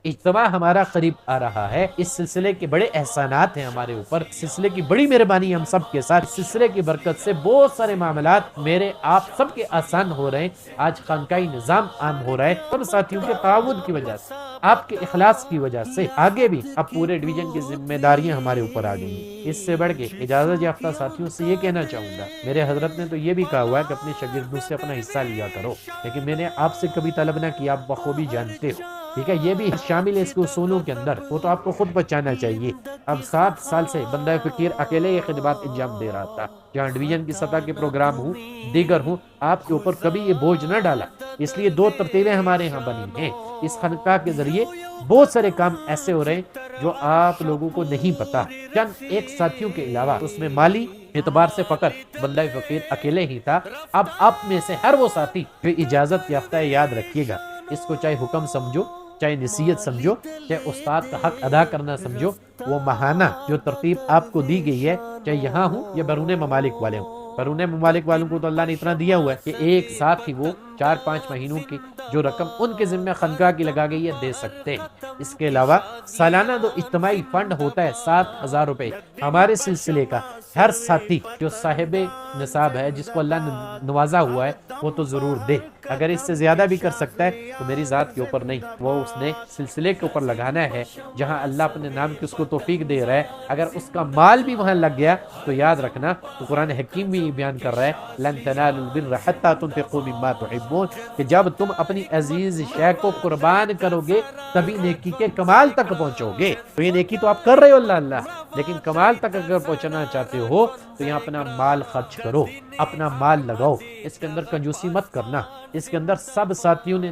اجتماع ہمارا قریب آ رہا ہے، اس سلسلے کے بڑے احسانات ہیں ہمارے اوپر، اس سلسلے کی بڑی مہربانی ہم سب کے ساتھ، اس سلسلے کی برکت سے بہت سارے معاملات میرے آپ سب کے آسان ہو رہے ہیں، آج خانقاہی نظام عام ہو رہا ہے، سب ساتھیوں کے تعاون کی وجہ سے، آپ کے اخلاص کی وجہ سے آگے بھی اب پورے ڈویژن کی ذمہ داریاں ہمارے اوپر آ گئی ہیں۔ اس سے بڑھ کے اجازت یافتہ ساتھیوں سے یہ کہنا چاہوں گا، میرے حضرت نے تو یہ بھی کہا ہوا ہے کہ اپنے شاگردوں سے اپنا حصہ لیا کرو، لیکن میں نے آپ سے کبھی طلب نہ کیا، آپ بخوبی جانتے ہو، ٹھیک ہے، یہ بھی شامل ہے اس کے اصولوں کے اندر، وہ تو آپ کو خود بچانا چاہیے۔ اب 7 سال سے بندہ فقیر اکیلے یہ خدمات انجام دے رہا تھا، جہاں ڈویژن کی سطح کے پروگرام ہوں، دیگر ہوں، آپ کے اوپر کبھی یہ بوجھ نہ ڈالا، اس لیے 2 ترتیبیں ہمارے ہاں بنی ہیں، اس خانقاہ کے ذریعے بہت سارے کام ایسے ہو رہے ہیں جو آپ لوگوں کو نہیں پتا، چند ایک ساتھیوں کے علاوہ، اس میں مالی اعتبار سے فقط بندہ فقیر اکیلے ہی تھا، اب آپ میں سے ہر وہ ساتھی جو اجازت یافتہ ہے، یاد رکھیے گا، اس کو چاہے حکم سمجھو، چاہے نصیحت سمجھو، چاہے استاد کا حق ادا کرنا سمجھو، وہ ماہانہ جو ترتیب آپ کو دی گئی ہے، چاہے یہاں ہوں یا بیرون ممالک والے ہوں، بیرون ممالک والوں کو تو اللہ نے اتنا دیا ہوا ہے کہ ایک ساتھ ہی وہ 4-5 مہینوں کی جو رقم ان کے ذمہ خانقاہ کی لگا گئی ہے دے سکتے ہیں۔ اس کے علاوہ سالانہ جو اجتماعی فنڈ ہوتا ہے 7,000 روپے، ہمارے سلسلے کا ہر ساتھی جو صاحب نصاب ہے، جس کو اللہ نے نوازا ہوا ہے، وہ تو ضرور دے، اگر اس سے زیادہ بھی کر سکتا ہے تو میری ذات کے اوپر نہیں، وہ اس نے سلسلے کے اوپر لگانا ہے، جہاں اللہ اپنے نام کی اس کو توفیق دے رہا ہے، اگر اس کا مال بھی وہاں لگ گیا تو یاد رکھنا، تو قرآن حکیم بھی یہ بیان کر رہا ہے، لن تنالوا البر حتى تنفقوا مما تحبون، کہ جب تم اپنی عزیز شے کو قربان کرو گے تبھی نیکی کے کمال تک پہنچو گے، تو یہ نیکی تو آپ کر رہے ہو اللہ اللہ، لیکن کمال تک اگر پہنچنا چاہتے ہو تو یہاں اپنا مال خرچ کرو، اپنا مال لگاؤ، اس کے اندر کنجوسی مت کرنا، اس کے اندر سب ساتھیوں نے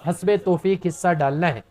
حسب توفیق حصہ ڈالنا ہے۔